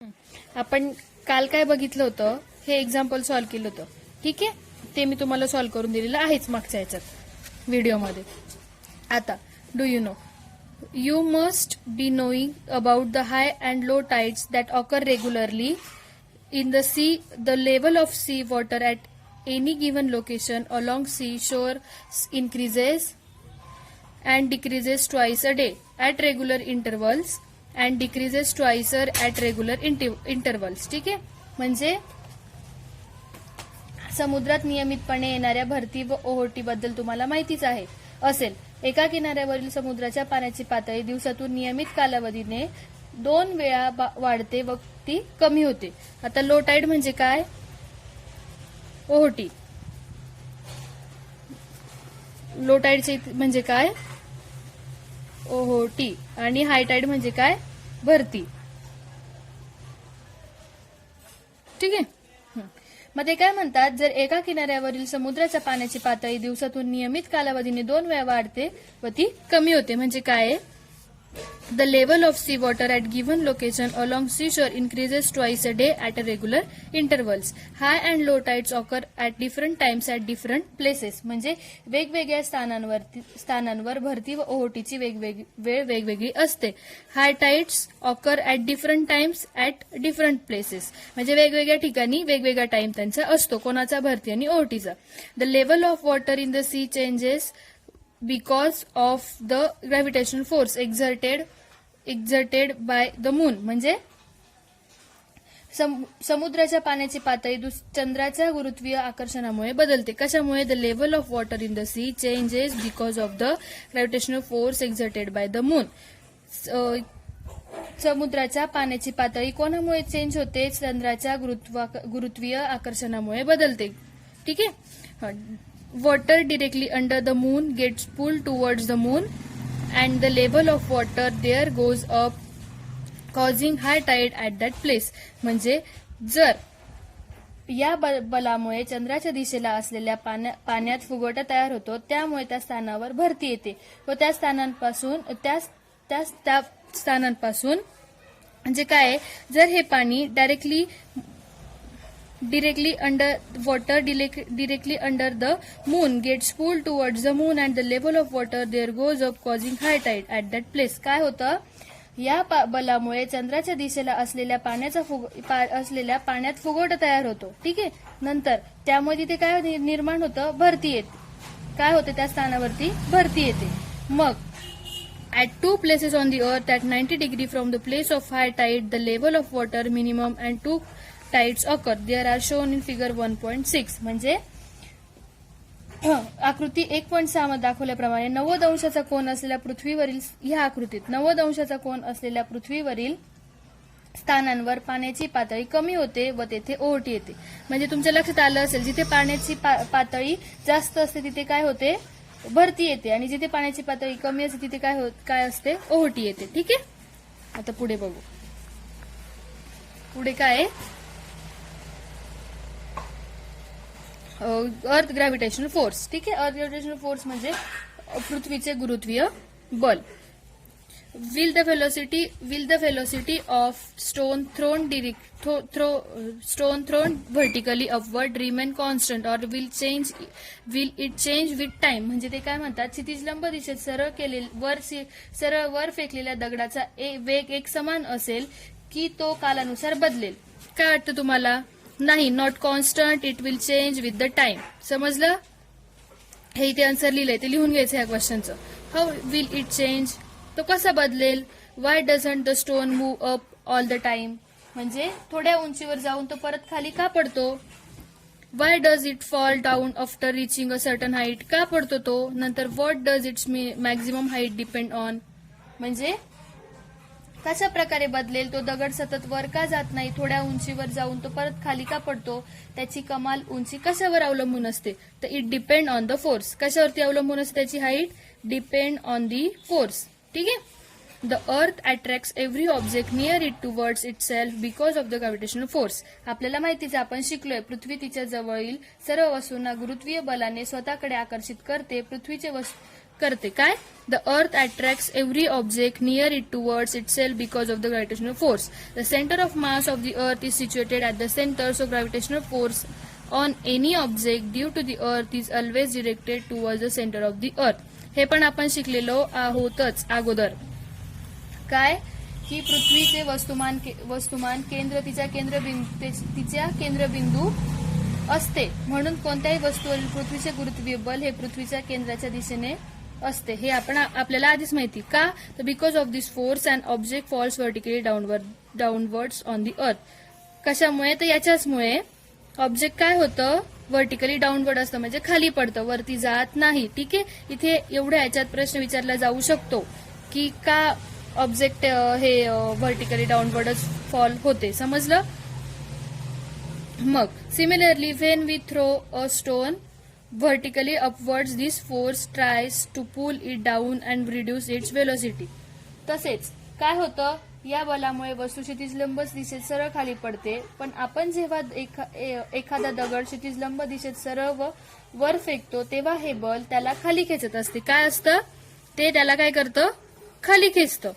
आपण काल काय बघितलं होतं, हे एक्झाम्पल सॉल्व्ह केलं होतं. ठीक आहे, ते मी तुम्हाला सॉल्व्ह करून दिलेलं आहेच मागच्या ह्याच्यात व्हिडिओमध्ये. आता do you know, you must be knowing about the high and low tides that occur regularly in the sea. The level of sea water at any given location along seashore increases and decreases twice a day at regular intervals and decreases twice at regular intervals. ठीक आहे, म्हणजे समुद्रात नियमितपणे येणाऱ्या भरती व ओहोटी बद्दल तुम्हाला माहितीच आहे असेल. एका किनाऱ्यावरील समुद्राच्या पाण्याची पातळी दिवसातून नियमित कालावधीने 2 वेळा वाढते व ती कमी होते. आता लो टाईड म्हणजे काय? ओहोटी. लो टाईडचे म्हणजे काय? ओहोटी. आणि हाय टाईड म्हणजे काय? भरती. ठीक आहे. मग ते काय म्हणतात, जर एका किनाऱ्यावरील समुद्राच्या पाण्याची पातळी दिवसातून नियमित कालावधीने 2 वेळा वाढते व ती कमी होते म्हणजे काय? The level of sea water at given location along sea shore increases twice a day at a regular intervals. High and low tides occur at different times at different places. म्हणजे वेगवेगळ्या स्थानांवर भरती व ओहोटीची वेळ वेगवेगळी असते. High tides occur at different times at different places म्हणजे वेगवेगळ्या ठिकाणी वेगवेगळा टाइम त्यांचा असतो. कोणाचा? भरती आणि ओहोटीचा. The level of water in the sea changes because of the gravitational force exerted by the moon. म्हणजे समुद्राच्या पाण्याची पातळी चंद्राच्या गुरुत्वीय आकर्षणामुळे बदलते. कशामुळे? The level of water in the sea changes because of the gravitational force exerted by the moon. समुद्राच्या पाण्याची पातळी कोणामुळे चेंज होते? चंद्राच्या गुरुत्वीय आकर्षणामुळे बदलते. ठीक आहे. Water directly under the moon gets pulled towards the moon and the level of water there goes up causing high tide at that place. म्हणजे जर या बलामुळे चंद्राच्या दिशेला असलेल्या पाण्यात फुगवटा तयार होतो, त्यामुळे त्या स्थानावर भरती येते व त्या स्थानांपासून म्हणजे काय? जर हे पाणी directly under the moon gets pulled towards the moon and the level of water there goes up causing high tide at that place. काय होतं? या बलामुळे चंद्राच्या दिशेला असलेल्या पाण्यात फुगवटा तयार होतो. ठीक आहे. नंतर त्यामुळे तिथे काय निर्माण होतं? भरती येते. काय होते? त्या स्थानावरती भरती येते. मग at 2 places on the earth at 90 degree from the place of high tide the level of water minimum and 2 tides occur. There are shown in figure 1.6. म्हणजे आकृती 1.6 मध्ये दाखवल्याप्रमाणे 90 अंशाचा कोन असलेल्या पृथ्वीवरील ह्या आकृतीत 90 अंशाचा कोन असलेल्या पृथ्वीवरील स्थानांवर पाण्याची पातळी कमी होते व तेथे ओहोटी येते. म्हणजे तुमच्या लक्षात आलं असेल, जिथे पाण्याची पातळी जास्त असते तिथे काय होते? भरती येते. आणि जिथे पाण्याची पातळी कमी असते तिथे काय असते? ओहोटी येते. ठीक आहे. आता पुढे बघू. पुढे काय आहे? अर्थ ग्रॅव्हिटेशनल फोर्स. ठीक आहे. अर्थ ग्रॅव्हिटेशनल फोर्स म्हणजे पृथ्वीचे गुरुत्वीय बल. Will the velocity of stone thrown vertically upward remain constant or will it change with time? म्हणजे ते काय म्हणतात? क्षितिज लंब दिशेत सरळ वर फेकलेल्या दगडाचा वेग एक समान असेल की तो कालानुसार बदलेल? काय वाटतं तुम्हाला? नाही. Not constant. It will change with the time. समजलं? हे इथे आन्सर लिहिलंय, ते लिहून घ्यायचं ह्या क्वेश्चनचं. How will it change? तो कसा बदलेल? Why doesn't the stone move up all the time? म्हणजे थोड्या उंचीवर जाऊन तो परत खाली का पडतो? Why does it fall down after reaching a certain height? का पडतो तो? नंतर what does its maximum height depend on? म्हणजे कशा प्रकारे बदलेल? तो दगड सतत वर का जात नाही? थोड्या उंचीवर जाऊन तो परत खाली का पडतो? त्याची कमाल उंची कशावर अवलंबून असते? तर it depend on the force. कशावरती अवलंबून असते त्याची height? Depend on the force. ठीक आहे. The earth attracts every object near it towards itself because of the gravitational force. आपल्याला माहितीच, आपण शिकलोय, पृथ्वी तिच्या जवळील सर्व वस्तूंना गुरुत्वीय बलाने स्वतःकडे आकर्षित करते. करते. काय? The earth attracts every object near it towards itself because of the gravitational force. The centre of mass of the earth is situated at the centre, so gravitational force on any object due to the earth is always directed towards the centre of the earth. हे पण आपण शिकलेलो आहोतच अगोदर. काय? की पृथ्वीचे वस्तुमान केंद्र तिच्या केंद्रबिंदू असते, म्हणून कोणत्याही वस्तूवरील पृथ्वीचे गुरुत्वीय बल हे पृथ्वीच्या केंद्राच्या दिशेने असते. हे आपल्याला आधीच माहिती. का? तर because of this force and object falls vertically downwards on the earth. कशामुळे? तर याच्याचमुळे ऑब्जेक्ट काय होतं? व्हर्टिकली डाऊनवर्ड असतं, म्हणजे खाली पडतं, वरती जात नाही. ठीक आहे. इथे एवढ्या याच्यात प्रश्न विचारला जाऊ शकतो की का ऑब्जेक्ट हे व्हर्टिकली डाऊनवर्डच फॉल होते. समजलं? मग similarly when we throw a stone vertically upwards this force tries to pull it down and reduce its velocity. तसेच काय होतं? या बलामुळे वस्तू क्षितिज लंब दिशेत सरळ खाली पडते, पण आपण जेव्हा एखादा दगड क्षितिज लंब दिशेत सरळ वर फेकतो तेव्हा हे बल त्याला खाली खेचत असते. काय असतं ते? त्याला काय करतं? खाली खेचतं,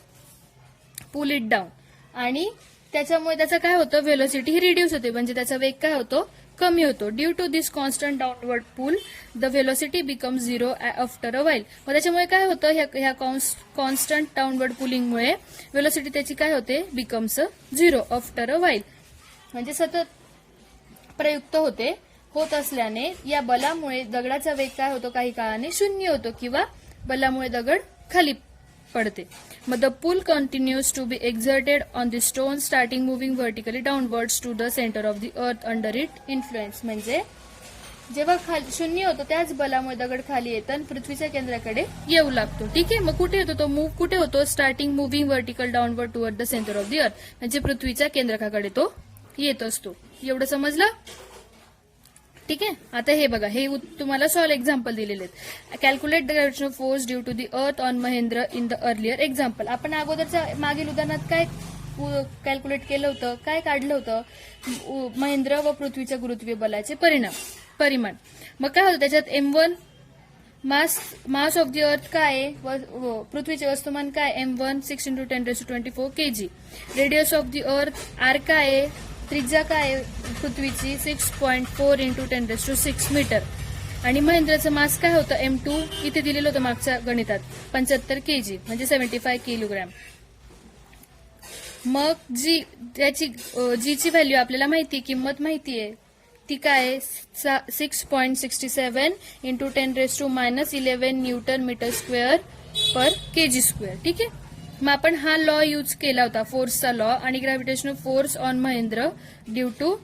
पुल इट डाऊन. आणि त्याच्यामुळे त्याचं काय होतं? व्हेलोसिटी ही रिड्यूस होते, म्हणजे त्याचा वेग काय होतो? कमी होतो. Due to this constant downward pull the velocity becomes zero after a while. मग त्याच्यामुळे काय होतं? ह्या कॉन्स्टंट डाऊनवर्ड पुलिंगमुळे व्हेलोसिटी त्याची काय होते? Becomes zero after a while, म्हणजे सतत प्रयुक्त होत असल्याने या बलामुळे दगडाचा वेग काय होतो? काही काळाने शून्य होतो किंवा बलामुळे दगड खाली पडते. मग the pull continues to be exerted on the stone starting moving vertically downwards to the centre of the earth under it influence. म्हणजे जेव्हा शून्य होतो त्याच बलामुळे दगड खाली येतं आणि पृथ्वीच्या केंद्राकडे येऊ लागतो. ठीक आहे. मग कुठे येतो तो मूव्ह? कुठे होतो? Starting moving vertical downward toward the centre of the अर्थ, म्हणजे पृथ्वीच्या केंद्राकडे तो येत असतो. एवढं समजलं? ठीक आहे. आता हे बघा, हे तुम्हाला सॉल्व एक्झाम्पल दिलेले आहेत. Calculate the gravitational force due to the earth on Mahendra in the earlier example. आपण अगोदरच्या मागील उदाहरणात काय कॅल्क्युलेट केलं होतं? काय काढलं होतं? महेंद्र व पृथ्वीच्या गुरुत्वीय बलाचे परिमाण. मग काय होतं त्याच्यात? M1 मास ऑफ द अर्थ काय आहे? पृथ्वीचे वस्तुमान काय? M1 6 × 10⁻24 kg. Radius of the अर्थ R काय आहे? त्रिज्या काय आहे पृथ्वीची? 6.4 × 10⁻6 मीटर. आणि महेंद्रचं मास काय होतं? M2 इथे दिलेलं होतं मागच्या गणितात 75 kg, म्हणजे 75 किलोग्रॅम. मग जीची व्हॅल्यू आपल्याला माहिती, किंमत माहिती आहे, ती काय आहे? 6.67 × 10⁻11 newton metre square per kg square. ठीक आहे. मग आपण हा लॉ यूज केला होता, फोर्सचा लॉ, आणि gravitational force on Mahendra due to